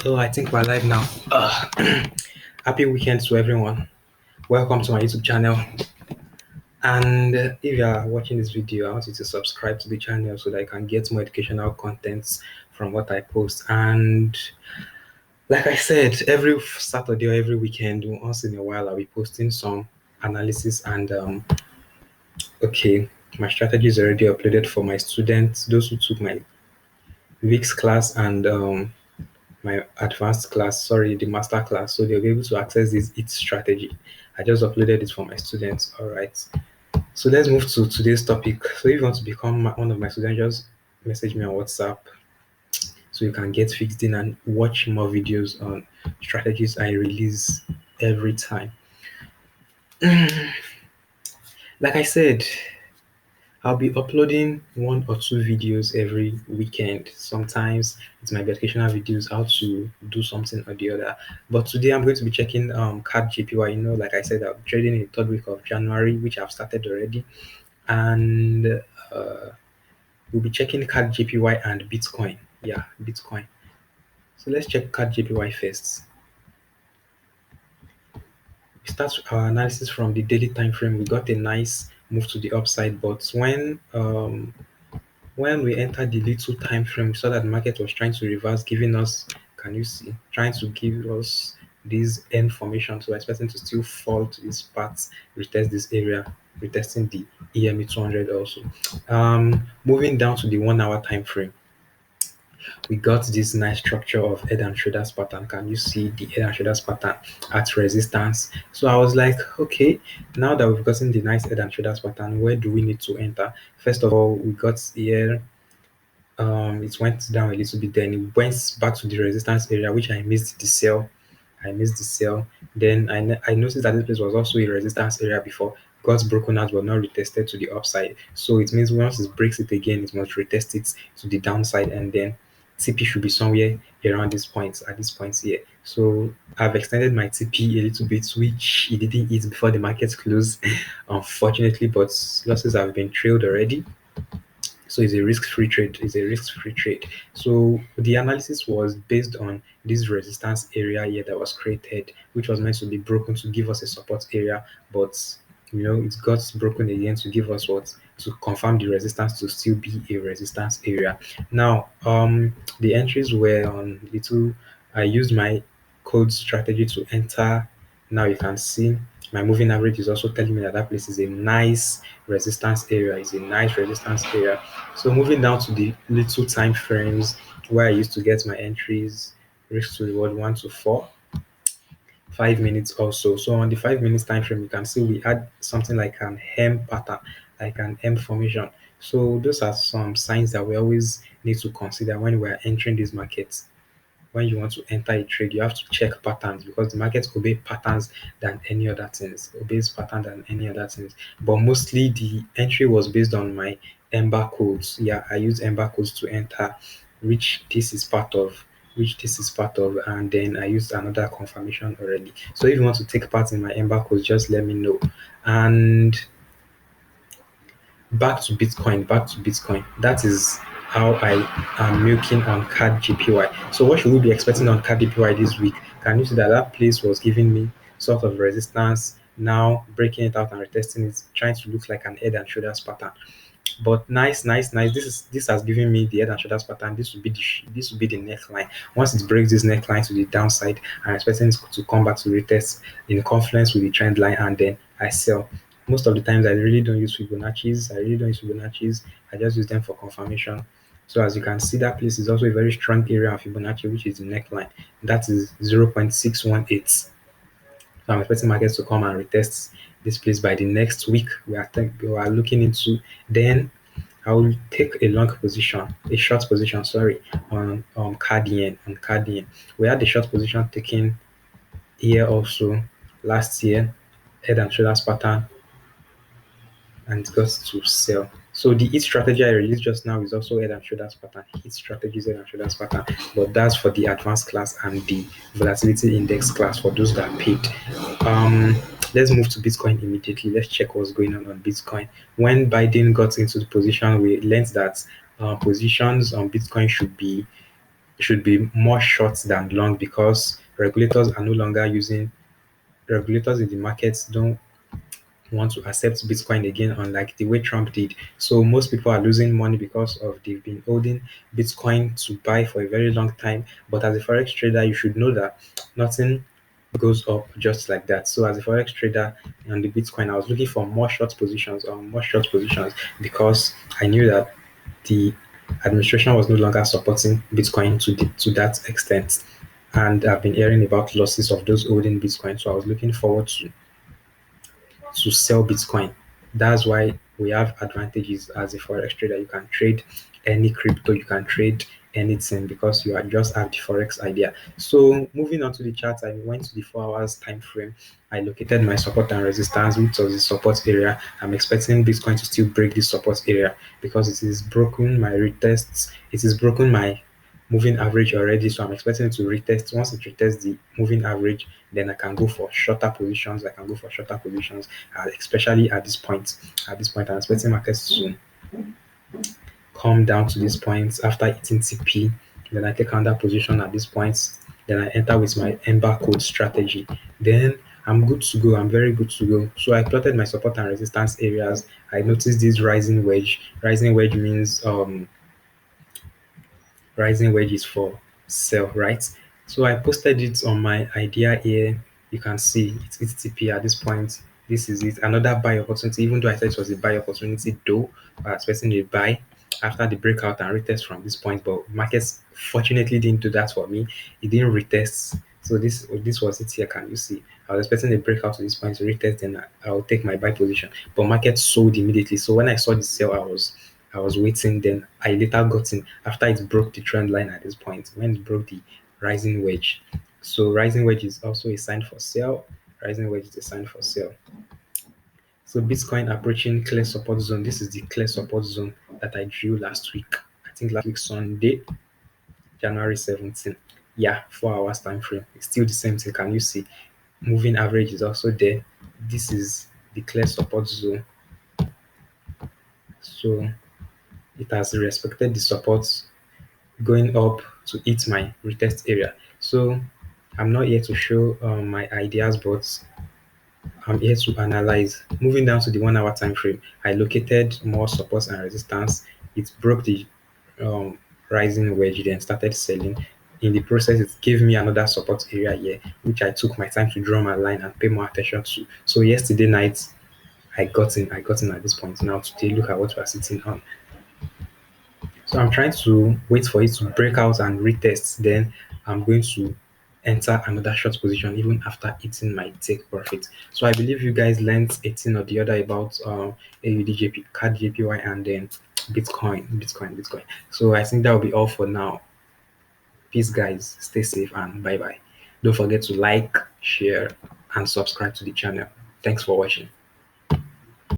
Oh, I think we're live now. Happy weekend to everyone. Welcome to my YouTube channel. And if you are watching this video, I want you to subscribe to the channel so that I can get more educational contents from what I post. And like I said, every Saturday or every weekend, once in a while, I'll be posting some analysis. And okay, my strategy is already uploaded for my students, those who took my week's class and my advanced class, sorry, the master class, so they'll be able to access this EAT strategy. I just uploaded it for my students. All right, so let's move to today's topic. So if you want to become one of my students, just message me on WhatsApp so you can get fixed in and watch more videos on strategies I release every time. Like I said, I'll be uploading one or two videos every weekend. Sometimes it's my educational videos, how to do something or the other. But today I'm going to be checking CAD JPY. Like I said, I'm trading in the third week of January, which I've started already. And we'll be checking CAD JPY and Bitcoin. Yeah, Bitcoin. So let's check CAD JPY first. We start our analysis from the daily time frame. We got a nice move to the upside, but when we entered the little time frame, we saw that the market was trying to reverse, giving us, can you see, trying to give us this end formation. So we're expecting to still fall to this part, retest this area, retesting the EME 200 also. Moving down to the 1 hour time frame, we got this nice structure of head and shoulders pattern. Can you see the head and shoulders pattern at resistance? So I was like, okay, now that we've gotten the nice head and shoulders pattern, where do we need to enter? First of all, we got here, it went down a little bit, then it went back to the resistance area, which I missed the sell. Then I noticed that this place was also a resistance area before, got broken out but not retested to the upside. So it means once it breaks it again, it must retest it to the downside, and then TP should be somewhere around this point, at this point here. So I've extended my TP a little bit, which it didn't eat before the market closed, unfortunately, but losses have been trailed already. So it's a risk-free trade. It's a risk-free trade. So the analysis was based on this resistance area here that was created, which was meant to be broken to give us a support area, but it got broken again to give us what, to confirm the resistance to still be a resistance area. Now, the entries were on little. I used my code strategy to enter. Now you can see my moving average is also telling me that that place is a nice resistance area. Is a nice resistance area. So moving down to the little time frames where I used to get my entries, risk to reward 1 to 4, 5 minutes also. So on the 5 minutes time frame, you can see we had something like an M pattern, like an M formation. So those are some signs that we always need to consider when we are entering these markets. When you want to enter a trade, you have to check patterns because the market obey patterns than any other things, obeys pattern than any other things. But mostly the entry was based on my Ember codes. Yeah, I use Ember codes to enter, which this is part of, and then I used another confirmation already. So if you want to take part in my Ember codes, just let me know. And back to Bitcoin. That is how I am milking on CAD JPY. So what should we be expecting on CAD JPY this week? Can you see that that place was giving me sort of resistance, now breaking it out and retesting it, trying to look like an head and shoulders pattern. But nice. This has given me the head and shoulders pattern. This will be the neckline. Once it breaks this neckline to the downside, I'm expecting it to come back to retest in confluence with the trend line, and then I sell. Most of the times I really don't use Fibonacci's. I just use them for confirmation. So as you can see, that place is also a very strong area of Fibonacci, which is the neckline. That is 0.618. So I'm expecting markets to come and retest this place by the next week. We are looking into. Then I will take a long position, a short position, sorry, on CAD. We had the short position taken here also last year, head and shoulders pattern, and it got to sell. So the hit strategy I released just now is also head and shoulders pattern. Hit strategy is head and shoulders pattern, but that's for the advanced class and the volatility index class for those that paid. Let's move to Bitcoin immediately. Let's check what's going on Bitcoin. When Biden got into the position, we learned that positions on Bitcoin should be should be more short than long, because regulators in the markets don't want to accept Bitcoin again, unlike the way Trump did. So most people are losing money because of they've been holding Bitcoin to buy for a very long time. But as a forex trader, you should know that nothing goes up just like that. So as a forex trader on the Bitcoin, I was looking for more short positions, because I knew that the administration was no longer supporting Bitcoin to that extent. And I've been hearing about losses of those holding Bitcoin. So I was looking forward to sell Bitcoin. That's why we have advantages as a forex trader. You can trade any crypto, you can trade anything, because you are just have the forex idea. So moving on to the chart, I went to the 4 hours time frame. I located my support and resistance, which was the support area. I'm expecting Bitcoin to still break this support area, because it is broken my retests. It is broken my moving average already, so I'm expecting it to retest. Once it retests the moving average, then I can go for shorter positions. Especially at this point. At this point, I'm expecting markets to come down to this point after hitting TP. Then I take another position at this point. Then I enter with my Ember code strategy. Then I'm good to go. I'm very good to go. So I plotted my support and resistance areas. I noticed this rising wedge. Rising wedge means rising wages for sell, right? So I posted it on my idea here. You can see it's TP at this point. This is it. Another buy opportunity, even though I said it was a buy opportunity, though I was expecting a buy after the breakout and retest from this point. But markets fortunately didn't do that for me. It didn't retest. So this was it here. Can you see? I was expecting a breakout to this point to retest, then I'll take my buy position. But market sold immediately. So when I saw the sell, I was waiting. Then I later got in after it broke the trend line at this point, when it broke the rising wedge. So rising wedge is also a sign for sell. Rising wedge is a sign for sell. So Bitcoin approaching clear support zone. This is the clear support zone that I drew last week. I think last week Sunday, January 17th. Yeah, 4 hours time frame. It's still the same thing. Can you see? Moving average is also there. This is the clear support zone. So it has respected the support, going up to hit my retest area. So I'm not here to show my ideas, but I'm here to analyze. Moving down to the 1 hour time frame, I located more supports and resistance. It broke the um, rising wedge, then started selling. In the process, it gave me another support area here, which I took my time to draw my line and pay more attention to. So yesterday night, I got in at this point. Now today, look at what we're sitting on. So I'm trying to wait for it to break out and retest. Then I'm going to enter another short position even after hitting my take profit. So I believe you guys learned a thing or the other about AUDJP, CAD JPY, and then Bitcoin. So I think that will be all for now. Peace, guys. Stay safe and bye bye. Don't forget to like, share, and subscribe to the channel. Thanks for watching.